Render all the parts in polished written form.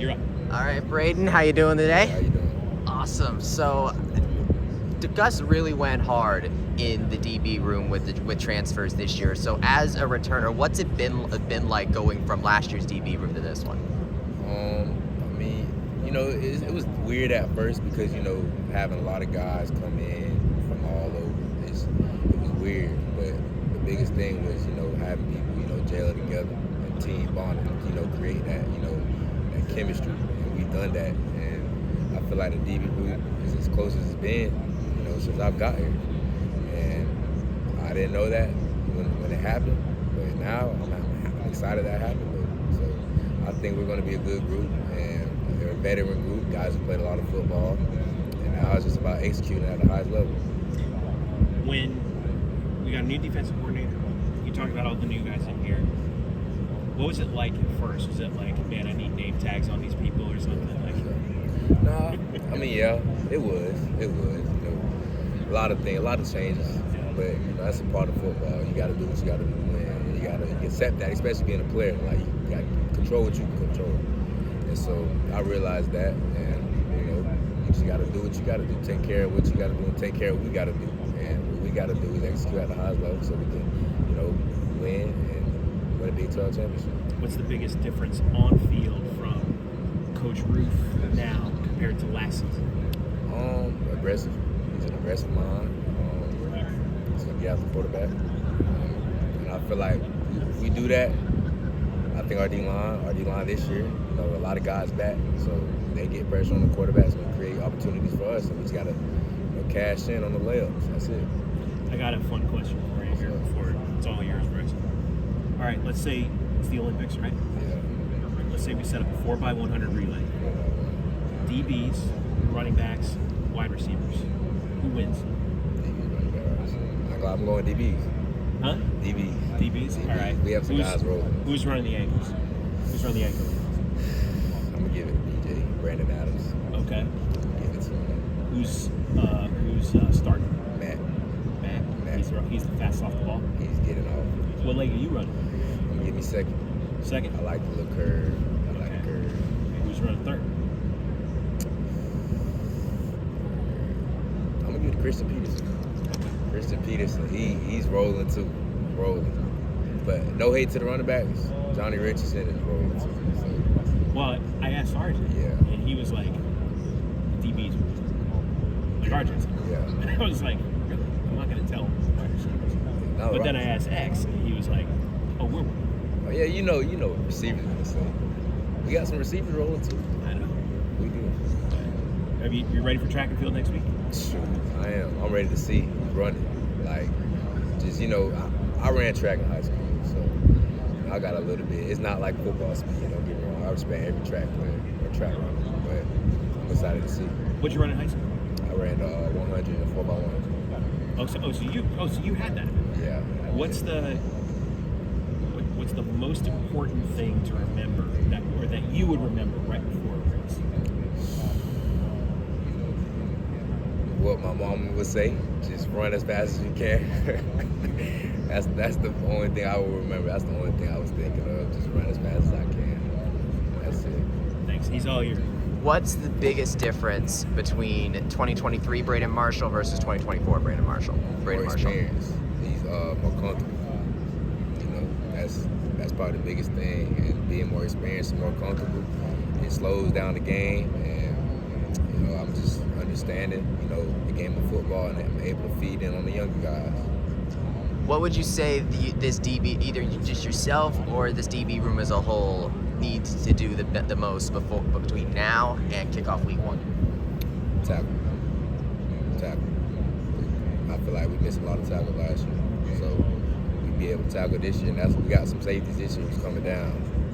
You're up. All right, Braeden, how you doing today? How you doing? Awesome. So, Gus really went hard in the DB room with transfers this year. So, as a returner, what's it been like going from last year's DB room to this one? I mean, it was weird at first because having a lot of guys come in from all over, it was weird. But the biggest thing was having people gel together and team bonding, create that that chemistry, and we've done that. And I feel like the DB room is as close as it's been since I've got here. And I didn't know that when it happened, but now I'm excited that happened. So I think we're going to be a good group, and they're a veteran group, guys who played a lot of football, and now it's just about executing at the highest level. When we got a new defensive coordinator, you talked about all the new guys in here. What was it like at first? Was it like, man, I need name tags on these people or something? No, I mean, yeah, it was. A lot of changes, but that's a part of football. You got to do what you got to do to win. You got to accept that, especially being a player. Like, you got to control what you can control. And so I realized that, and you just got to do what you got to do, take care of what you got to do, and take care of what we got to do. And what we got to do is execute at the highest level so we can, win and win a Big 12 championship. What's the biggest difference on field from Coach Roof now compared to last season? Aggressive. He's an aggressive mind. He's going to get after the quarterback. And I feel like if we do that, I think our D-line this year, a lot of guys back, so they get pressure on the quarterbacks and create opportunities for us, and we just got to cash in on the layups. That's it. I got a fun question for you here before it's all yours, Bryson. All right, let's say it's the Olympics, right? Yeah. Let's say we set up a 4x100 relay. DBs, running backs, wide receivers. Who wins? I'm going DBs. Huh? DBs. All right. We have some guys rolling. Who's running the ankles? I'm gonna give it to BJ, Brandon Adams. Okay. Give it to him. Who's starting? Matt. He's the fast off the ball. He's getting off. What leg are you running? I'm gonna give me second. Second? I like the little curve. I like the curve. Who's running third? I'm gonna give it to Christian Peterson. He's rolling too. But no hate to the running backs. Johnny Richardson is rolling too. So. Well, I asked Arjun. Yeah. And he was like, DBs. Like Arjun. Yeah. And I was like, really? I'm not going to tell him wide receivers. No, but then I asked X, and he was like, oh, we're winning. Oh, yeah, you know what receivers going to say. We got some receivers rolling too. I know. We do. Are you ready for track and field next week? Shoot, I am. I'm ready to see running. Like, just, I ran track in high school, so I got a little bit. It's not like football speed, don't get me wrong. I respect every track player or track runner, but I'm excited to see. What'd you run in high school? I ran 100 and 4x100. So you had that. Yeah. What's the most important thing to remember that you would remember right before a race? What my mom would say, just run as fast as you can. That's the only thing I will remember. That's the only thing I was thinking of. Just run as fast as I can. That's it. Thanks. He's all yours. What's the biggest difference between 2023 Braeden Marshall versus 2024 Braeden Marshall? More experience. He's more comfortable. That's probably the biggest thing. And being more experienced and more comfortable, it slows down the game. And I'm just understanding, the game of football, and I'm able to feed in on the younger guys. What would you say this DB, either just yourself or this DB room as a whole, needs to do the most between now and kickoff week 1? Tackle. I feel like we missed a lot of tackle last year, so we be able to tackle this year. And we got some safeties this year who's coming down,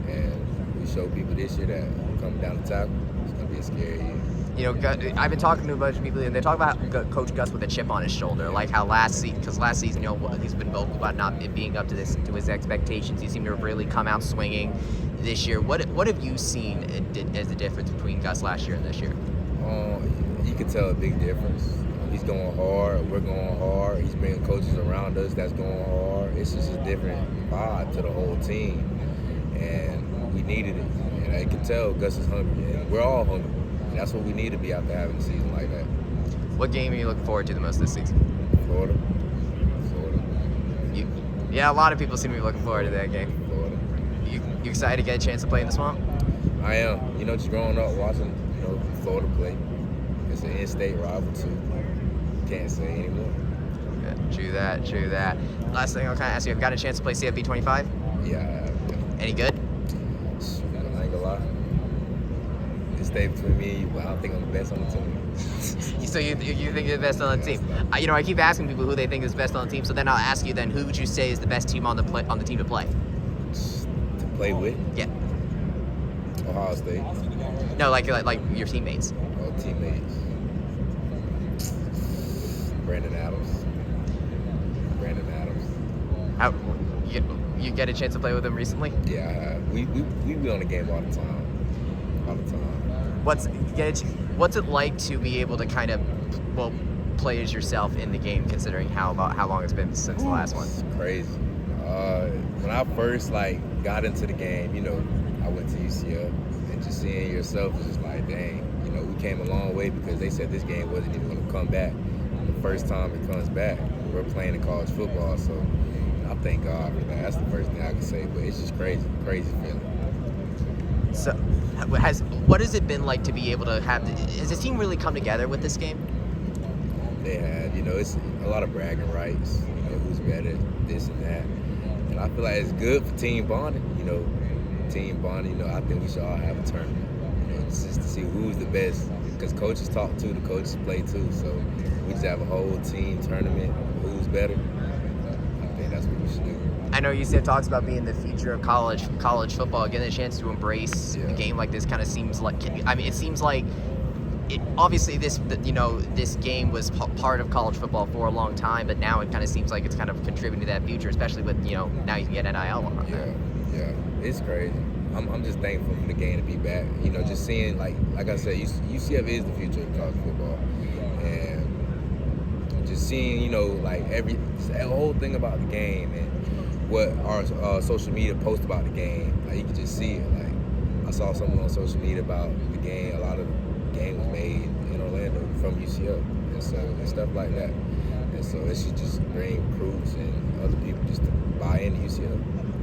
and we show people this year that we're coming down to tackle. It's gonna be a scary year. I've been talking to a bunch of people, and they talk about Coach Gus with a chip on his shoulder, like how last season, he's been vocal about not being up to his expectations. He seemed to have really come out swinging this year. What have you seen as the difference between Gus last year and this year? You can tell a big difference. He's going hard. We're going hard. He's bringing coaches around us that's going hard. It's just a different vibe to the whole team, and we needed it. And I can tell Gus is hungry, and we're all hungry. And that's what we need to be after having a season like that. What game are you looking forward to the most this season? Florida. Yeah, a lot of people seem to be looking forward to that game. Florida. You excited to get a chance to play in the Swamp? I am. Just growing up watching, Florida play. It's an in-state rival too. Can't say anymore. Yeah, true that. Last thing I'll kind of ask you, have you got a chance to play CFB 25? Yeah, I have. Any good? I ain't gonna lie. This day between me and you, but I don't think I'm the best on the team. So you think you're the best on the team? I keep asking people who they think is best on the team. So then I'll ask you then, who would you say is the best team on the team to play? To play with? Yeah. Ohio State. No, like your teammates. Oh, teammates. Brandon Adams. How you get a chance to play with him recently? Yeah, I have. We be on the game all the time. What's it like to be able to kind of play as yourself in the game, considering how long it's been since the last one? It's crazy. When I first got into the game, I went to UCF, and just seeing yourself was just like, dang, we came a long way because they said this game wasn't even going to come back. The first time it comes back, we're playing in college football, so I thank God for that. That's the first thing I can say, but it's just crazy feeling. So, what has it been like to be able to has the team really come together with this game? They have, it's a lot of bragging rights, who's better, this and that. And I feel like it's good for team bonding, I think we should all have a tournament, just to see who's the best, because coaches talk too, the coaches play too, so we just have a whole team tournament, who's better. I think that's what we should do. I know UCF talks about being the future of college football. Getting a chance to embrace a game like this kind of seems like, it seems like obviously this game was part of college football for a long time, but now it kind of seems like it's kind of contributing to that future, especially with now you can get NIL on there. Yeah, it's crazy. I'm just thankful for the game to be back. Just seeing like I said, UCF is the future of college football, and just seeing the whole thing about the game and what our social media post about the game. You can just see it. I saw someone on social media about the game. A lot of the game was made in Orlando from UCF, and stuff like that. And so it should just bring recruits and other people just to buy into UCF.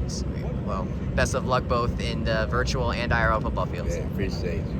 Sweet. Well, best of luck both in the virtual and IRL football fields. Yeah, appreciate you.